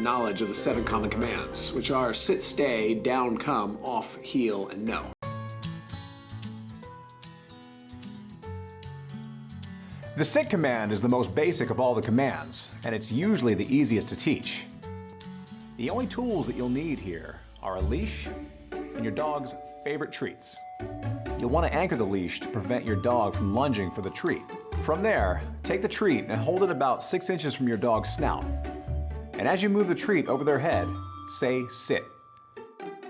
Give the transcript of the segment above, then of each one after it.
knowledge of the 7 common commands, which are sit, stay, down, come, off, heel, and no. The sit command is the most basic of all the commands, and it's usually the easiest to teach. The only tools that you'll need here are a leash and your dog's favorite treats. You'll want to anchor the leash to prevent your dog from lunging for the treat. From there, take the treat and hold it about 6 inches from your dog's snout. And as you move the treat over their head, say sit.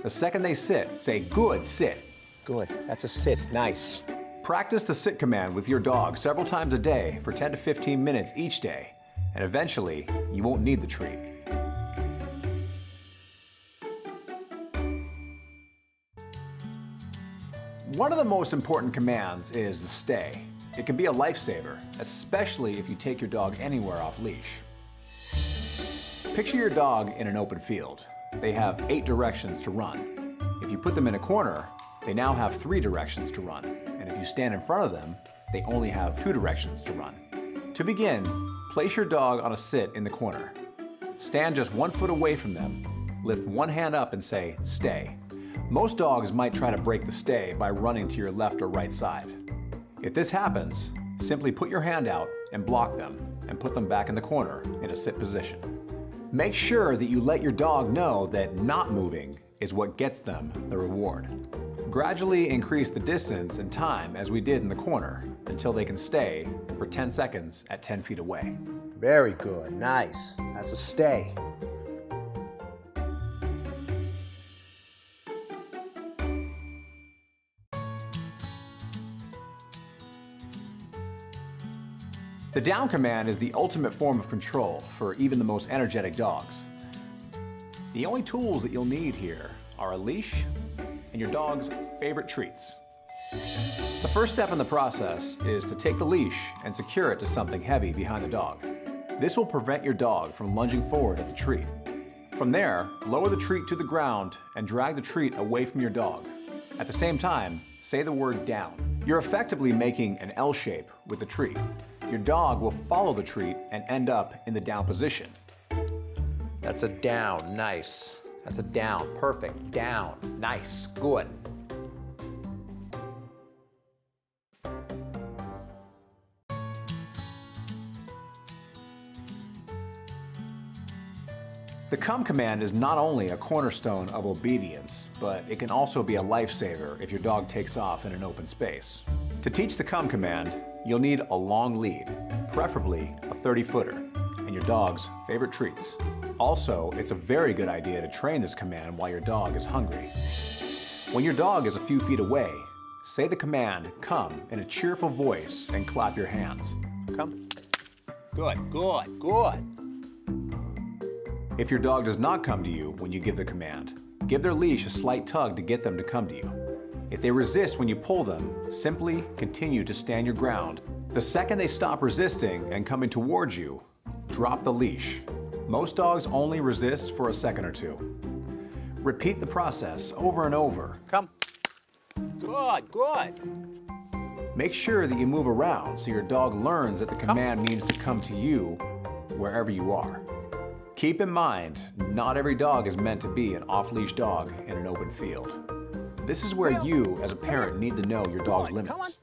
The second they sit, say good, sit. Good, that's a sit, nice. Practice the sit command with your dog several times a day for 10 to 15 minutes each day, and eventually you won't need the treat. One of the most important commands is the stay. It can be a lifesaver, especially if you take your dog anywhere off leash. Picture your dog in an open field. They have 8 directions to run. If you put them in a corner, they now have 3 directions to run. And if you stand in front of them, they only have 2 directions to run. To begin, place your dog on a sit in the corner. Stand just 1 foot away from them. Lift one hand up and say, stay. Most dogs might try to break the stay by running to your left or right side. If this happens, simply put your hand out and block them and put them back in the corner in a sit position. Make sure that you let your dog know that not moving is what gets them the reward. Gradually increase the distance and time as we did in the corner until they can stay for 10 seconds at 10 feet away. Very good, nice. That's a stay. The down command is the ultimate form of control for even the most energetic dogs. The only tools that you'll need here are a leash and your dog's favorite treats. The first step in the process is to take the leash and secure it to something heavy behind the dog. This will prevent your dog from lunging forward at the treat. From there, lower the treat to the ground and drag the treat away from your dog. At the same time, say the word down. You're effectively making an L shape with the treat. Your dog will follow the treat and end up in the down position. That's a down, nice. That's a down, perfect, down, nice, good. The come command is not only a cornerstone of obedience, but it can also be a lifesaver if your dog takes off in an open space. To teach the come command, you'll need a long lead, preferably a 30-footer, and your dog's favorite treats. Also, it's a very good idea to train this command while your dog is hungry. When your dog is a few feet away, say the command come in a cheerful voice and clap your hands. Come. Good, good, good. If your dog does not come to you when you give the command, give their leash a slight tug to get them to come to you. If they resist when you pull them, simply continue to stand your ground. The second they stop resisting and coming towards you, drop the leash. Most dogs only resist for a second or two. Repeat the process over and over. Come. Good, good. Make sure that you move around so your dog learns that the command means to come to you wherever you are. Keep in mind, not every dog is meant to be an off-leash dog in an open field. This is where you, as a parent, need to know your dog's limits.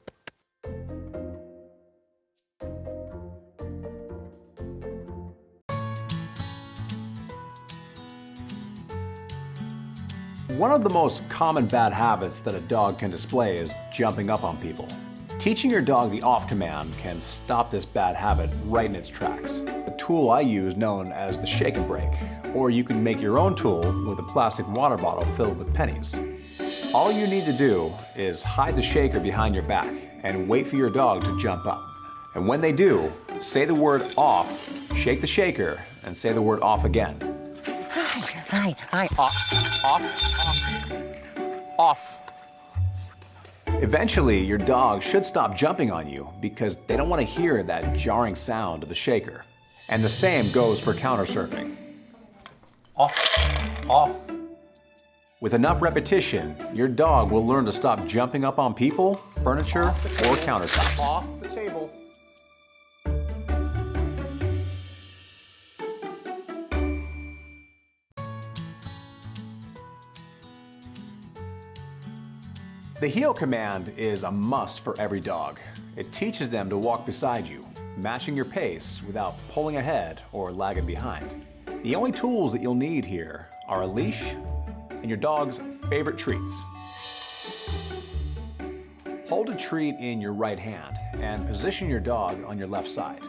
One of the most common bad habits that a dog can display is jumping up on people. Teaching your dog the off command can stop this bad habit right in its tracks. The tool I use known as the shake and break, or you can make your own tool with a plastic water bottle filled with pennies. All you need to do is hide the shaker behind your back and wait for your dog to jump up. And when they do, say the word off, shake the shaker, and say the word off again. Hi, off. Eventually, your dog should stop jumping on you because they don't want to hear that jarring sound of the shaker. And the same goes for counter surfing. Off. With enough repetition, your dog will learn to stop jumping up on people, furniture, or countertops. Off the table. The heel command is a must for every dog. It teaches them to walk beside you, matching your pace without pulling ahead or lagging behind. The only tools that you'll need here are a leash and your dog's favorite treats. Hold a treat in your right hand and position your dog on your left side.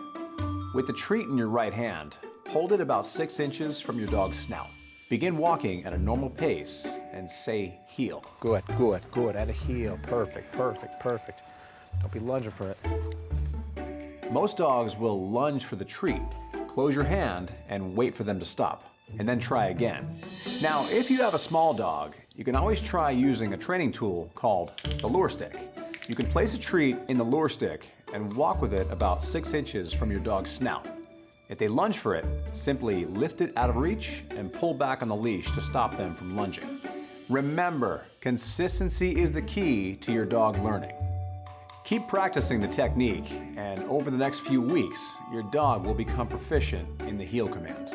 With the treat in your right hand, hold it about 6 inches from your dog's snout. Begin walking at a normal pace and say heel. Good, good, good. At a heel. Perfect, perfect, perfect. Don't be lunging for it. Most dogs will lunge for the treat, close your hand, and wait for them to stop, and then try again. Now, if you have a small dog, you can always try using a training tool called the lure stick. You can place a treat in the lure stick and walk with it about 6 inches from your dog's snout. If they lunge for it, simply lift it out of reach and pull back on the leash to stop them from lunging. Remember, consistency is the key to your dog learning. Keep practicing the technique, and over the next few weeks, your dog will become proficient in the heel command.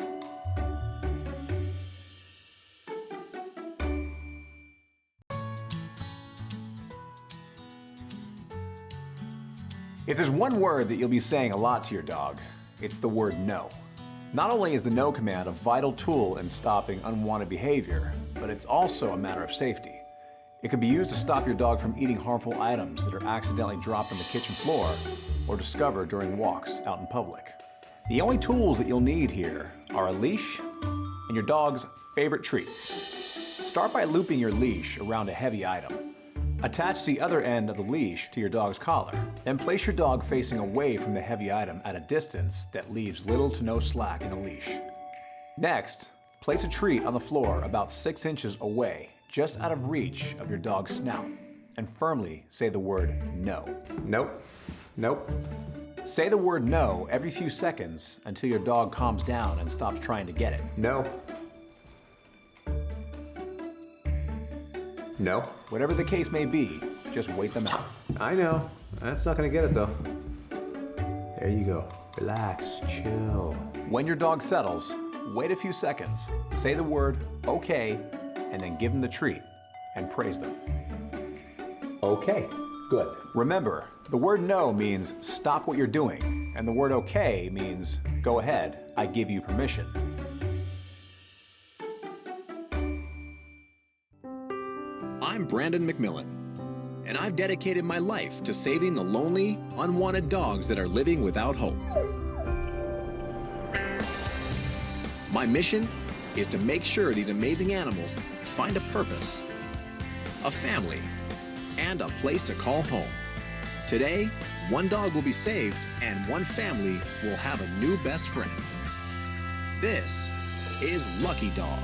If there's one word that you'll be saying a lot to your dog, it's the word no. Not only is the no command a vital tool in stopping unwanted behavior, but it's also a matter of safety. It can be used to stop your dog from eating harmful items that are accidentally dropped on the kitchen floor or discovered during walks out in public. The only tools that you'll need here are a leash and your dog's favorite treats. Start by looping your leash around a heavy item. Attach the other end of the leash to your dog's collar. Then place your dog facing away from the heavy item at a distance that leaves little to no slack in the leash. Next, place a treat on the floor about 6 inches away, just out of reach of your dog's snout, and firmly say the word no. Nope. Nope. Say the word no every few seconds until your dog calms down and stops trying to get it. No. No. Whatever the case may be, just wait them out. I know. That's not gonna get it though. There you go. Relax, chill. When your dog settles, wait a few seconds, say the word okay, and then give them the treat and praise them. Okay, good. Remember, the word no means stop what you're doing, and the word okay means go ahead, I give you permission. I'm Brandon McMillan, and I've dedicated my life to saving the lonely, unwanted dogs that are living without hope. My mission is to make sure these amazing animals find a purpose, a family, and a place to call home. Today, one dog will be saved and one family will have a new best friend. This is Lucky Dog.